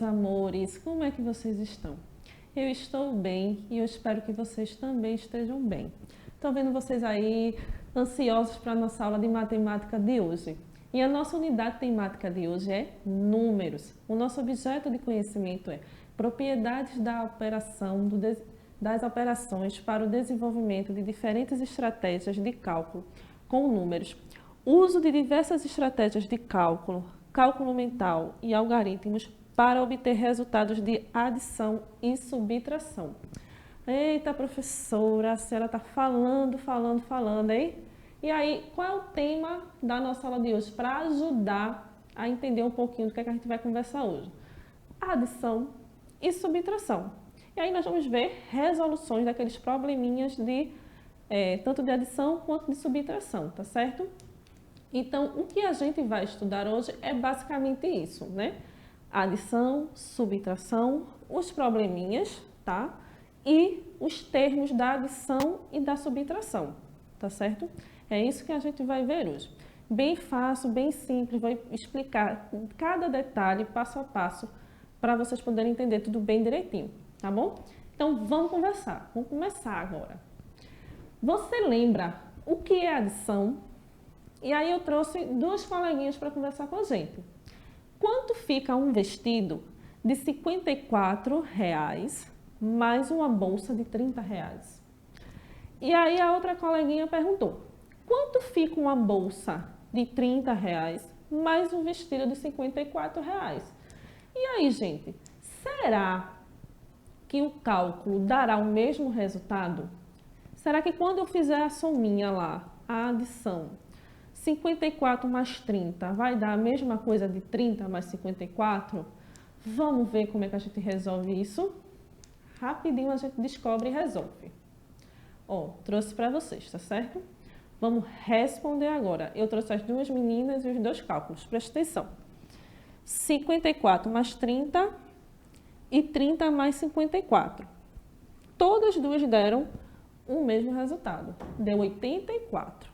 meus amores, como é que vocês estão? Eu estou bem e eu espero que vocês também estejam bem. Estou vendo vocês aí ansiosos para a nossa aula de matemática de hoje. E a nossa unidade temática de hoje é números. O nosso objeto de conhecimento é propriedades da operação, das operações para o desenvolvimento de diferentes estratégias de cálculo com números. Uso de diversas estratégias de cálculo, cálculo mental e algoritmos para obter resultados de adição e subtração. Eita, professora, a senhora está falando, hein? E aí, qual é o tema da nossa aula de hoje? Para ajudar a entender um pouquinho do que é que a gente vai conversar hoje. Adição e subtração. E aí nós vamos ver resoluções daqueles probleminhas de tanto de adição quanto de subtração, tá certo? Então, o que a gente vai estudar hoje é basicamente isso, né? Adição, subtração, os probleminhas, tá? E os termos da adição e da subtração, tá certo? É isso que a gente vai ver hoje. Bem fácil, bem simples, vou explicar cada detalhe, passo a passo, para vocês poderem entender tudo bem direitinho, tá bom? Então, vamos conversar. Vamos começar agora. Você lembra o que é adição? E aí eu trouxe duas coleguinhas para conversar com a gente. Quanto fica um vestido de R$54 mais uma bolsa de R$30? E aí a outra coleguinha perguntou, quanto fica uma bolsa de R$30 mais um vestido de R$54? E aí, gente, será que o cálculo dará o mesmo resultado? Será que quando eu fizer a sominha lá, a adição, 54 mais 30 vai dar a mesma coisa de 30 mais 54? Vamos ver como é que a gente resolve isso? Rapidinho a gente descobre e resolve. Ó, trouxe para vocês, tá certo? Vamos responder agora. Eu trouxe as duas meninas e os dois cálculos, presta atenção. 54 mais 30 e 30 mais 54. Todas duas deram o mesmo resultado, deu 84.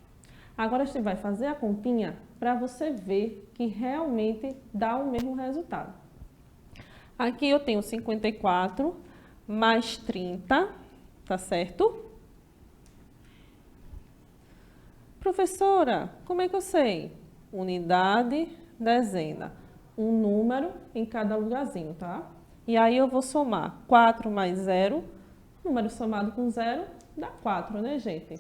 Agora a gente vai fazer a continha para você ver que realmente dá o mesmo resultado. Aqui eu tenho 54 mais 30, tá certo? Professora, como é que eu sei? Unidade, dezena. Um número em cada lugarzinho, tá? E aí eu vou somar 4 mais 0, número somado com 0 dá 4, né, gente?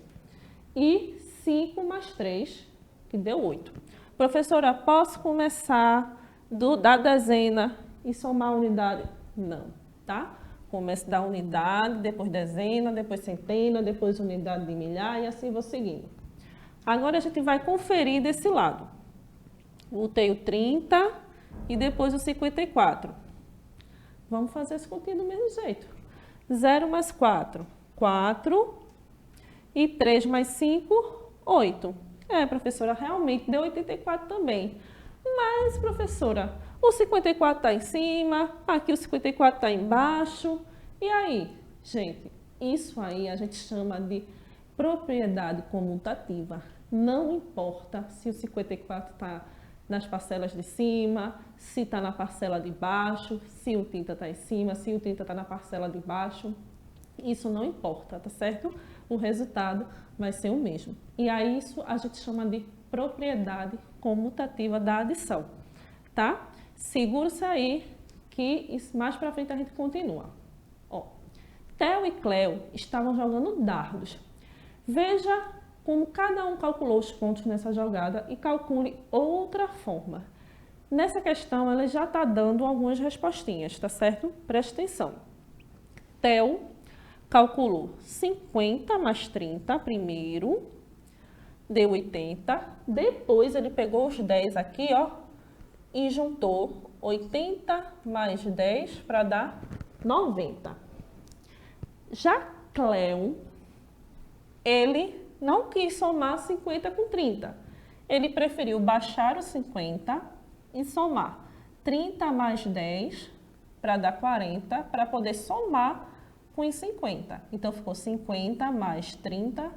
E 5 mais 3, que deu 8. Professora, posso começar da dezena e somar a unidade? Não, tá? Comece da unidade, depois dezena, depois centena, depois unidade de milhar e assim vou seguindo. Agora a gente vai conferir desse lado. Botei o 30 e depois o 54. Vamos fazer esse continho do mesmo jeito. 0 mais 4, 4. E 3 mais 5, 8. Professora, realmente deu 84 também. Mas, professora, o 54 está em cima, aqui o 54 está embaixo. E aí? Gente, isso aí a gente chama de propriedade comutativa. Não importa se o 54 está nas parcelas de cima, se está na parcela de baixo, se o 30 está em cima, se o 30 está na parcela de baixo. Isso não importa, tá certo? O resultado vai ser o mesmo. E aí isso a gente chama de propriedade comutativa da adição, tá? Segura-se aí que mais pra frente a gente continua. Ó, Theo e Cleo estavam jogando dardos. Veja como cada um calculou os pontos nessa jogada e calcule outra forma. Nessa questão, ela já está dando algumas respostinhas, tá certo? Presta atenção. Theo calculou 50 mais 30 primeiro, deu 80. Depois ele pegou os 10 aqui, ó, e juntou 80 mais 10 para dar 90. Já Cleo, ele não quis somar 50 com 30. Ele preferiu baixar o 50 e somar 30 mais 10 para dar 40, para poder somar com os 50. Então, ficou 50 mais 30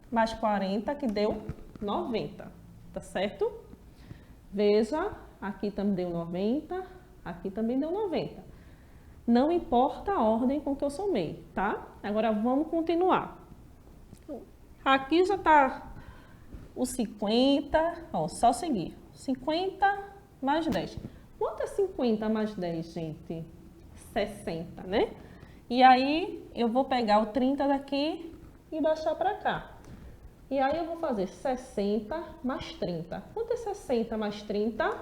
mais 40, que deu 90, tá certo? Veja, aqui também deu 90, Aqui também deu 90. Não importa a ordem com que eu somei, tá? Agora vamos continuar. Aqui já tá o 50, ó, só seguir. 50 mais 10. Quanto é 50 mais 10, gente? 60, né? E aí, eu vou pegar o 30 daqui e baixar para cá. E aí, eu vou fazer 60 mais 30. Quanto é 60 mais 30?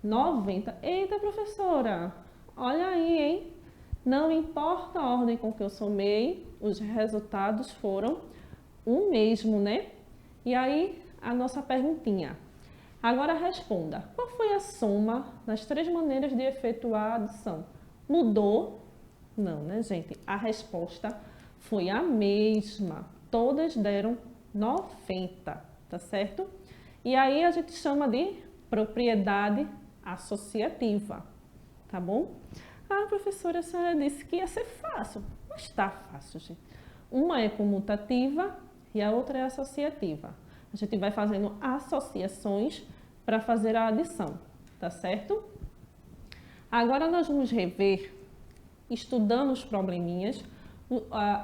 90. Eita, professora, olha aí, hein? Não importa a ordem com que eu somei, os resultados foram o mesmo, né? E aí, a nossa perguntinha. Agora responda, qual foi a soma das 3 maneiras de efetuar a adição? Mudou? Não, né, gente? A resposta foi a mesma. Todas deram 90, tá certo? E aí a gente chama de propriedade associativa, tá bom? Ah, professora, a senhora disse que ia ser fácil. Mas está fácil, gente. Uma é comutativa e a outra é associativa. A gente vai fazendo associações para fazer a adição, tá certo? Agora nós vamos rever, estudando os probleminhas,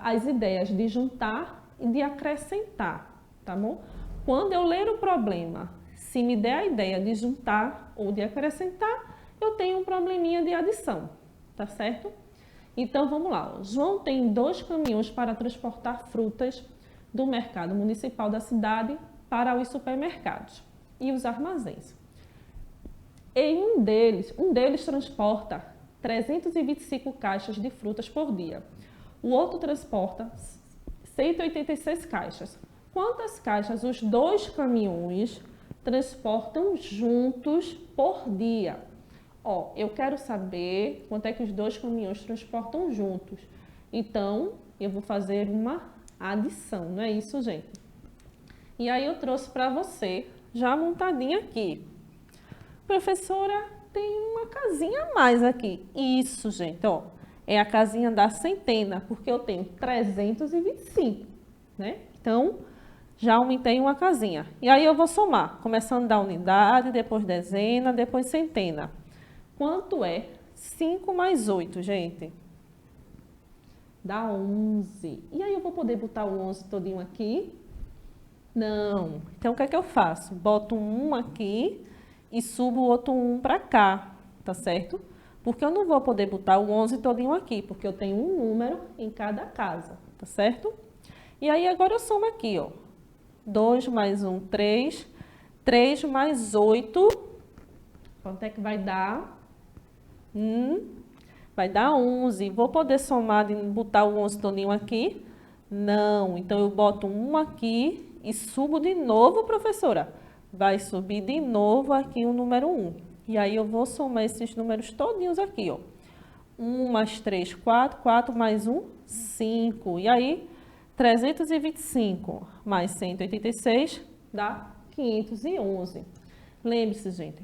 as ideias de juntar e de acrescentar, tá bom? Quando eu ler o problema, se me der a ideia de juntar ou de acrescentar, eu tenho um probleminha de adição, tá certo? Então vamos lá. O João tem 2 caminhões para transportar frutas do mercado municipal da cidade para os supermercados e os armazéns. Em um deles transporta 325 caixas de frutas por dia. O outro transporta 186 caixas. Quantas caixas os 2 caminhões transportam juntos por dia? Ó, eu quero saber quanto é que os 2 caminhões transportam juntos. Então, eu vou fazer uma adição, não é isso, gente? E aí eu trouxe para você, já montadinha aqui. Professora, tem uma casinha a mais aqui. Isso, gente, ó, é a casinha da centena, porque eu tenho 325, né? Então, já aumentei uma casinha. E aí eu vou somar, começando da unidade, depois dezena, depois centena. Quanto é 5 mais 8, gente? Dá 11. E aí eu vou poder botar o 11 todinho aqui? Não. Então, o que é que eu faço? Boto um 1 aqui e subo o outro 1 para cá, tá certo? Porque eu não vou poder botar o 11 todinho aqui, porque eu tenho um número em cada casa, tá certo? E aí, agora eu somo aqui, ó. 2 mais 1, 3. 3 mais 8. Quanto é que vai dar? Vai dar 11. Vou poder somar e botar o 11 todinho aqui? Não. Então, eu boto um aqui e subo de novo, professora. Vai subir de novo aqui o número 1. E aí, eu vou somar esses números todinhos aqui, ó. 1 mais 3, 4. 4 mais 1, 5. E aí, 325 mais 186 dá 511. Lembre-se, gente,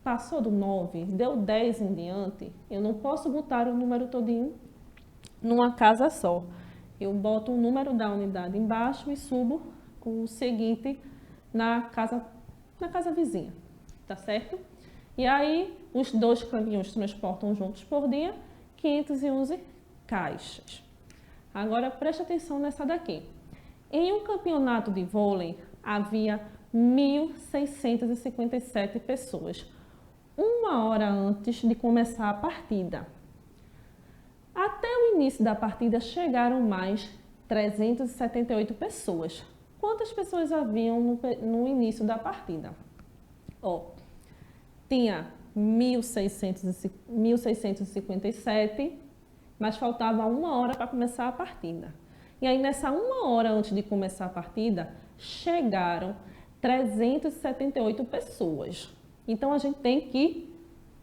passou do 9, deu 10 em diante, eu não posso botar o número todinho numa casa só. Eu boto o número da unidade embaixo e subo o seguinte na casa vizinha, tá certo? E aí, os 2 caminhões transportam juntos por dia 511 caixas. Agora, preste atenção nessa daqui. Em um campeonato de vôlei, havia 1.657 pessoas, 1 hora antes de começar a partida. Até o início da partida, chegaram mais 378 pessoas. Quantas pessoas haviam no início da partida? Ó, tinha 1.657, mas faltava 1 hora para começar a partida. E aí, nessa 1 hora antes de começar a partida, chegaram 378 pessoas. Então, a gente tem que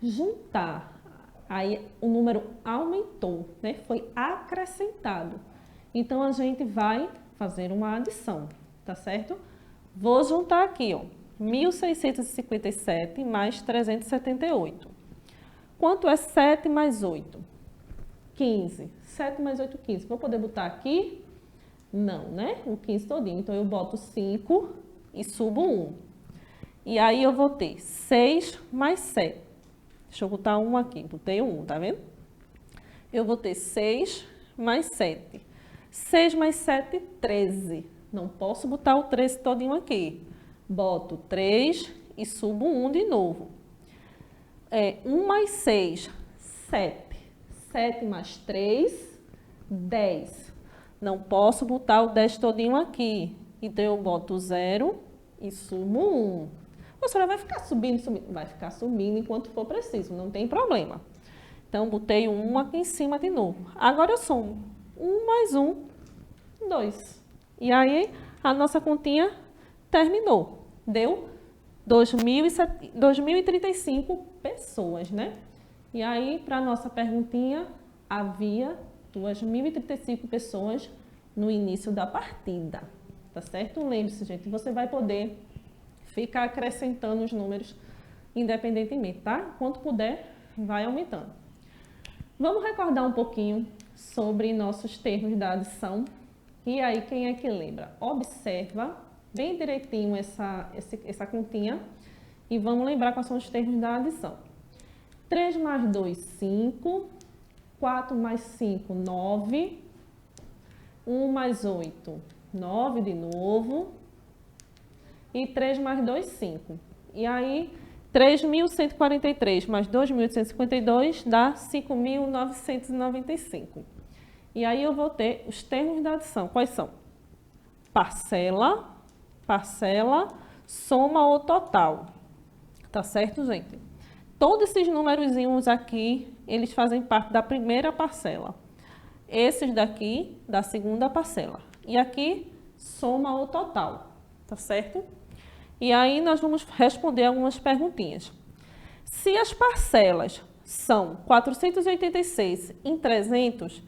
juntar. Aí, o número aumentou, né? Foi acrescentado. Então, a gente vai fazer uma adição, tá certo? Vou juntar aqui, ó, 1.657 mais 378. Quanto é 7 mais 8? 15. 7 mais 8, 15. Vou poder botar aqui? Não, né? O 15 todinho. Então, eu boto 5 e subo 1. E aí, eu vou ter 6 mais 7. Deixa eu botar 1 aqui, botei 1, tá vendo? Eu vou ter 6 mais 7. 6 mais 7, 13. Não posso botar o 13 todinho aqui. Boto 3 e subo 1 de novo. 1 mais 6, 7. 7 mais 3, 10. Não posso botar o 10 todinho aqui. Então, eu boto 0 e subo 1. A senhora vai ficar subindo, subindo. Vai ficar subindo enquanto for preciso, não tem problema. Então, botei 1 aqui em cima de novo. Agora eu somo. 1 mais 1, 2. E aí, a nossa continha terminou. Deu 2.035 pessoas, né? E aí, para a nossa perguntinha, havia 2.035 pessoas no início da partida. Tá certo? Lembre-se, gente, você vai poder ficar acrescentando os números independentemente, tá? Quanto puder, vai aumentando. Vamos recordar um pouquinho sobre nossos termos da adição. E aí, quem é que lembra? Observa bem direitinho essa continha e vamos lembrar quais são os termos da adição. 3 mais 2, 5. 4 mais 5, 9. 1 mais 8, 9 de novo. E 3 mais 2, 5. E aí, 3.143 mais 2.852 dá 5.995. E aí eu vou ter os termos da adição. Quais são? Parcela, parcela, soma ou total. Tá certo, gente? Todos esses numerozinhos aqui, eles fazem parte da primeira parcela. Esses daqui, da segunda parcela. E aqui, soma ou total. Tá certo? E aí nós vamos responder algumas perguntinhas. Se as parcelas são 486 em 300,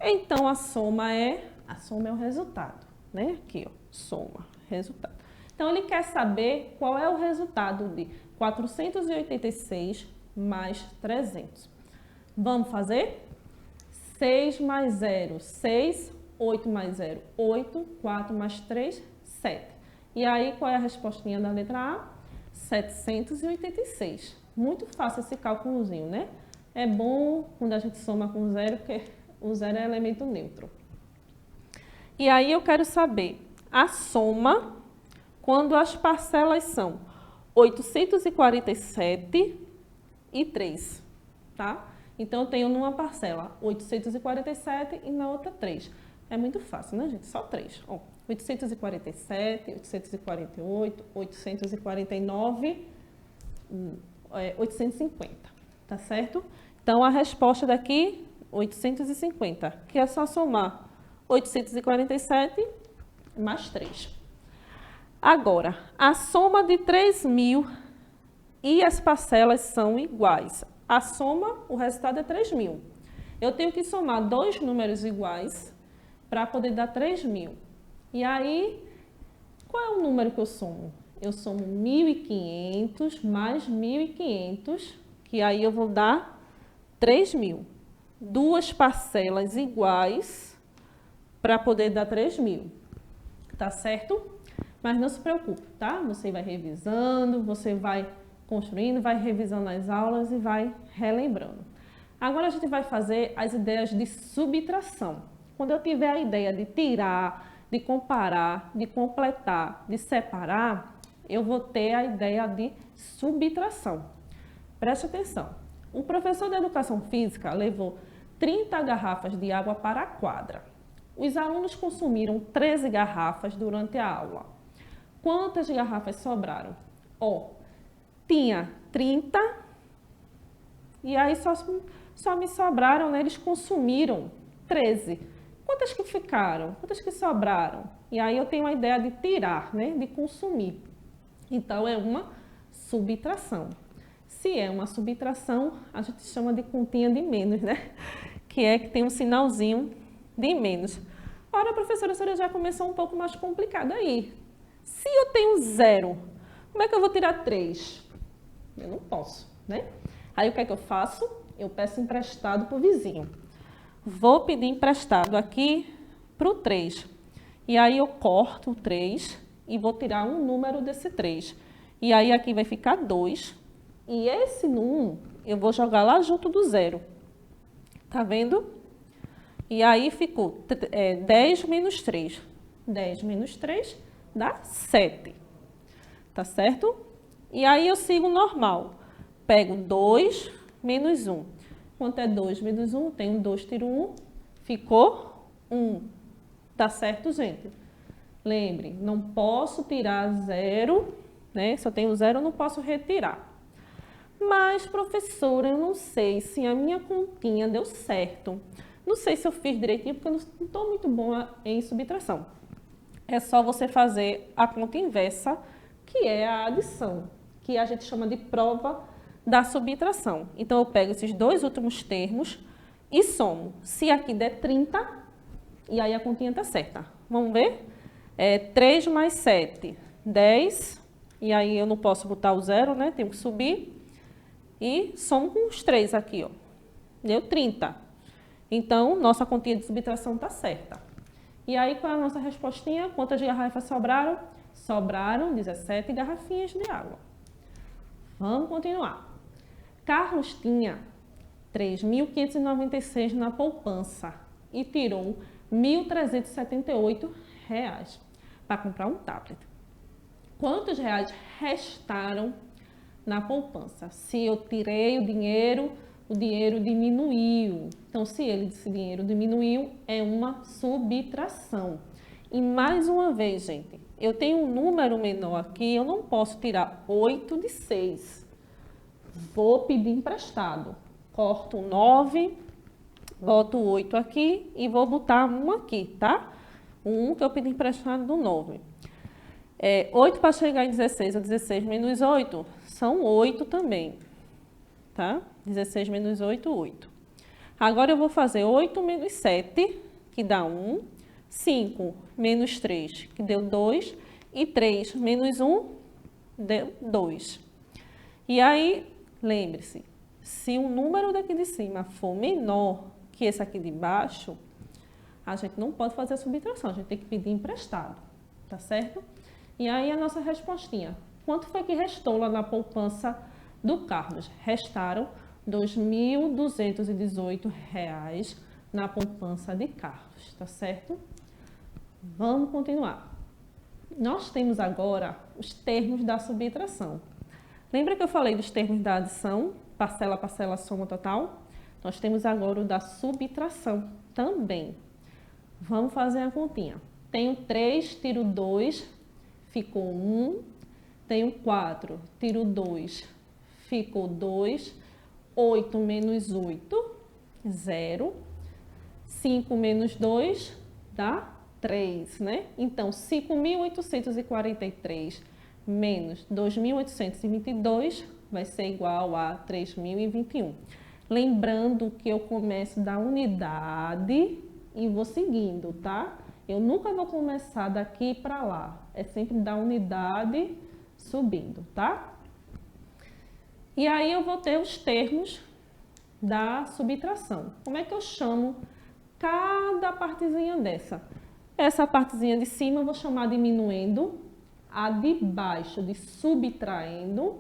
então a soma é o resultado, né? Aqui, ó, soma, resultado. Então ele quer saber qual é o resultado de 486 mais 300. Vamos fazer? 6 mais 0, 6, 8 mais 0, 8, 4 mais 3, 7. E aí, qual é a respostinha da letra A? 786. Muito fácil esse cálculozinho, né? É bom quando a gente soma com zero, porque o zero é elemento neutro. E aí, eu quero saber a soma quando as parcelas são 847 e 3, tá? Então, eu tenho numa parcela 847 e na outra 3. É muito fácil, né, gente? Só 3. Ó, 847, 848, 849, 850, tá certo? Então, a resposta daqui, 850, que é só somar 847 mais 3. Agora, a soma de 3.000 e as parcelas são iguais. A soma, o resultado é 3.000. Eu tenho que somar dois números iguais para poder dar 3.000. E aí, qual é o número que eu somo? Eu somo 1.500 mais 1.500, que aí eu vou dar 3.000. Duas parcelas iguais para poder dar 3.000. Tá certo? Mas não se preocupe, tá? Você vai revisando, você vai construindo, vai revisando as aulas e vai relembrando. Agora a gente vai fazer as ideias de subtração. Quando eu tiver a ideia de tirar, de comparar, de completar, de separar, eu vou ter a ideia de subtração. Preste atenção. O professor de Educação Física levou 30 garrafas de água para a quadra. Os alunos consumiram 13 garrafas durante a aula. Quantas garrafas sobraram? Tinha 30 e aí só me sobraram, né? Eles consumiram 13. Quantas que ficaram? Quantas que sobraram? E aí eu tenho a ideia de tirar, né? De consumir. Então, é uma subtração. Se é uma subtração, a gente chama de continha de menos, né? Que é que tem um sinalzinho de menos. Ora, professora, a senhora já começou um pouco mais complicado aí. Se eu tenho 0, como é que eu vou tirar 3? Eu não posso, né? Aí o que é que eu faço? Eu peço emprestado para o vizinho. Vou pedir emprestado aqui para o 3. E aí eu corto o 3 e vou tirar um número desse 3. E aí aqui vai ficar 2. E esse 1 eu vou jogar lá junto do zero. Tá vendo? E aí ficou 10 menos 3. 10 menos 3 dá 7. Tá certo? E aí eu sigo normal. Pego 2 menos 1. Quanto é 2 menos 1? Tenho 2, tiro 1. Ficou 1. Tá certo, gente? Lembre, não posso tirar 0, né? Se eu tenho 0, eu não posso retirar. Mas, professora, eu não sei se a minha continha deu certo. Não sei se eu fiz direitinho, porque eu não estou muito boa em subtração. É só você fazer a conta inversa, que é a adição, que a gente chama de prova da subtração. Então, eu pego esses dois últimos termos e somo. Se aqui der 30, e aí a continha está certa. Vamos ver? 3 mais 7, 10. E aí eu não posso botar o zero, né? Tenho que subir. E somo com os 3 aqui, ó. Deu 30. Então, nossa continha de subtração está certa. E aí, qual é a nossa respostinha? Quantas garrafas sobraram? Sobraram 17 garrafinhas de água. Vamos continuar. Carlos tinha 3.596 na poupança e tirou R$ 1.378 para comprar um tablet. Quantos reais restaram na poupança? Se eu tirei o dinheiro diminuiu. Então, se esse dinheiro diminuiu, é uma subtração. E mais uma vez, gente, eu tenho um número menor aqui, eu não posso tirar 8 de 6. Vou pedir emprestado. Corto 9, boto 8 aqui e vou botar 1 aqui, tá? 1 que eu pedi emprestado do 9. 8 para chegar em 16, ou 16 menos 8, são 8 também, tá? 16 menos 8, 8. Agora eu vou fazer 8 menos 7, que dá 1, 5 menos 3, que deu 2, e 3 menos 1, deu 2. E aí, lembre-se, se o número daqui de cima for menor que esse aqui de baixo, a gente não pode fazer a subtração, a gente tem que pedir emprestado, tá certo? E aí a nossa respostinha, quanto foi que restou lá na poupança do Carlos? Restaram R$ 2.218 na poupança de Carlos, tá certo? Vamos continuar. Nós temos agora os termos da subtração. Lembra que eu falei dos termos da adição? Parcela, parcela, soma total? Nós temos agora o da subtração também. Vamos fazer a continha. Tenho 3, tiro 2, ficou 1. Tenho 4, tiro 2, ficou 2. 8 menos 8, 0. 5 menos 2 dá 3, né? Então, 5.843 menos 2.822 vai ser igual a 3.021. Lembrando que eu começo da unidade e vou seguindo, tá? Eu nunca vou começar daqui para lá. É sempre da unidade subindo, tá? E aí eu vou ter os termos da subtração. Como é que eu chamo cada partezinha dessa? Essa partezinha de cima eu vou chamar de diminuendo, a de baixo de subtraindo,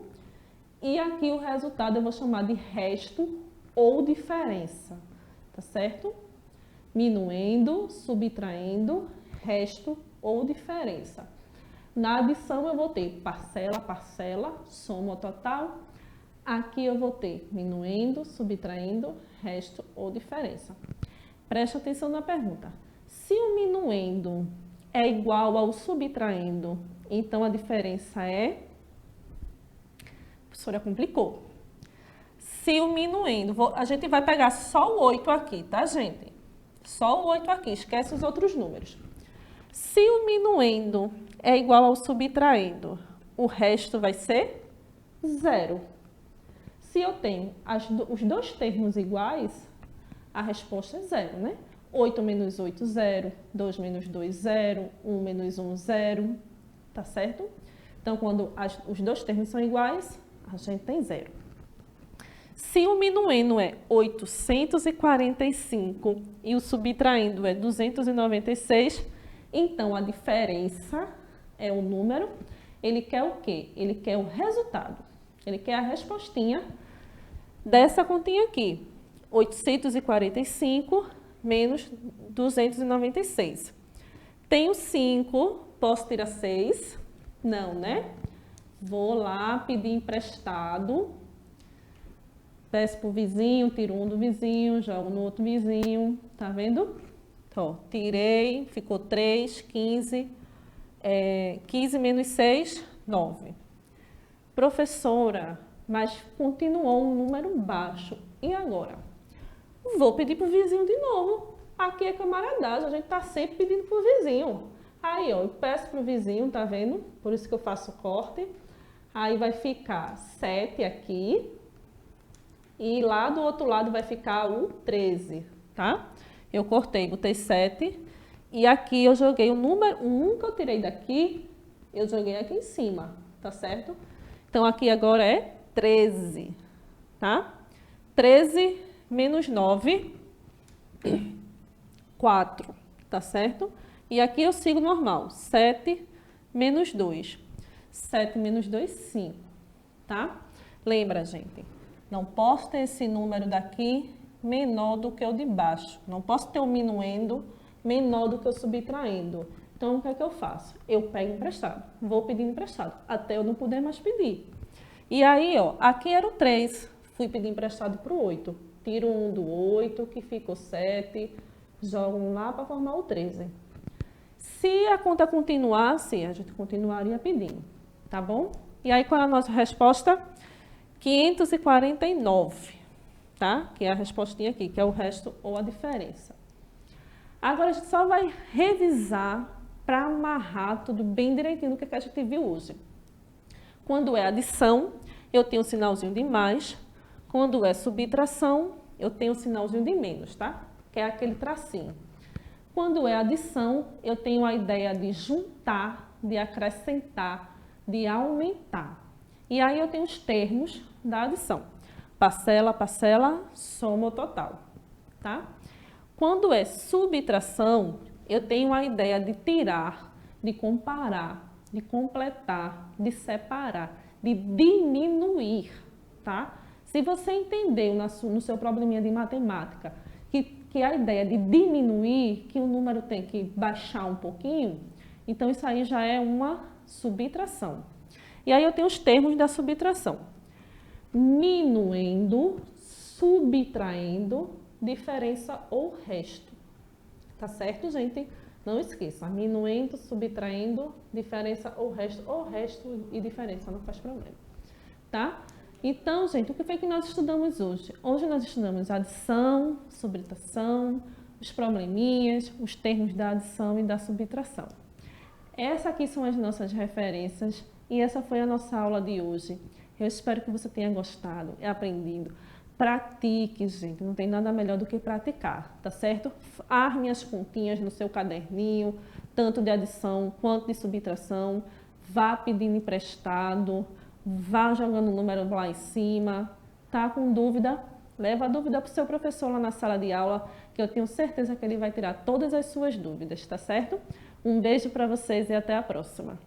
e aqui o resultado eu vou chamar de resto ou diferença, tá certo? Minuendo, subtraindo, resto ou diferença. Na adição eu vou ter parcela, parcela, soma total. Aqui eu vou ter minuendo, subtraindo, resto ou diferença. Preste atenção na pergunta. Se o minuendo é igual ao subtraindo, então a diferença é... A professora complicou. Se o minuendo... A gente vai pegar só o 8 aqui, tá, gente? Só o 8 aqui, esquece os outros números. Se o minuendo é igual ao subtraindo, o resto vai ser 0. Se eu tenho os dois termos iguais, a resposta é 0, né? 8 menos 8, 0. 2 menos 2, 0. 1 menos 1, 0. Tá certo? Então, quando os dois termos são iguais, a gente tem 0. Se o minuendo é 845 e o subtraindo é 296, então a diferença é o número. Ele quer o quê? Ele quer o resultado. Ele quer a respostinha dessa continha aqui. 845 menos 296. Tenho 5, posso tirar 6? Não, né? Vou lá pedir emprestado. Peço pro vizinho, tiro um do vizinho, jogo no outro vizinho. Tá vendo? Então, tirei, ficou 3, 15. 15 menos 6, 9. Professora, mas continuou um número baixo. E agora? Vou pedir pro vizinho de novo. Aqui é camaradagem, a gente tá sempre pedindo pro vizinho. Aí, ó, eu peço pro vizinho, tá vendo? Por isso que eu faço o corte. Aí vai ficar 7 aqui. E lá do outro lado vai ficar o 13, tá? Eu cortei, botei 7. E aqui eu joguei o número, o 1 que eu tirei daqui, eu joguei aqui em cima, tá certo? Então, aqui agora é 13, tá? 13 menos 9, 4, tá certo? E aqui eu sigo normal, 7 menos 2. 7 menos 2, 5, tá? Lembra, gente, não posso ter esse número daqui menor do que o de baixo. Não posso ter o minuendo menor do que o subtraindo. Então, o que é que eu faço? Eu pego emprestado, vou pedindo emprestado, até eu não poder mais pedir. E aí, ó, aqui era o 3, fui pedir emprestado para o 8. Tiro um do 8, que fica o 7, jogo um lá para formar o 13. Se a conta continuasse, a gente continuaria pedindo, tá bom? E aí, qual é a nossa resposta? 549, tá? Que é a respostinha aqui, que é o resto ou a diferença. Agora, a gente só vai revisar para amarrar tudo bem direitinho do que a gente viu hoje. Quando é adição, eu tenho um sinalzinho de mais. Quando é subtração, eu tenho um sinalzinho de menos, tá? Que é aquele tracinho. Quando é adição, eu tenho a ideia de juntar, de acrescentar, de aumentar. E aí eu tenho os termos da adição. Parcela, parcela, soma o total, tá? Quando é subtração, eu tenho a ideia de tirar, de comparar, de completar, de separar, de diminuir, tá? Se você entendeu no seu probleminha de matemática que a ideia de diminuir, que o número tem que baixar um pouquinho, então isso aí já é uma subtração. E aí eu tenho os termos da subtração. Minuendo, subtraindo, diferença ou resto. Tá certo, gente? Não esqueça, minuendo, subtraindo, diferença ou resto e diferença, não faz problema. Tá? Então, gente, o que foi que nós estudamos hoje? Hoje nós estudamos adição, subtração, os probleminhas, os termos da adição e da subtração. Essas aqui são as nossas referências e essa foi a nossa aula de hoje. Eu espero que você tenha gostado e aprendido. Pratique, gente, não tem nada melhor do que praticar, tá certo? Arme as continhas no seu caderninho, tanto de adição quanto de subtração. Vá pedindo emprestado, vá jogando o número lá em cima. Tá com dúvida? Leva a dúvida para o seu professor lá na sala de aula, que eu tenho certeza que ele vai tirar todas as suas dúvidas, tá certo? Um beijo para vocês e até a próxima.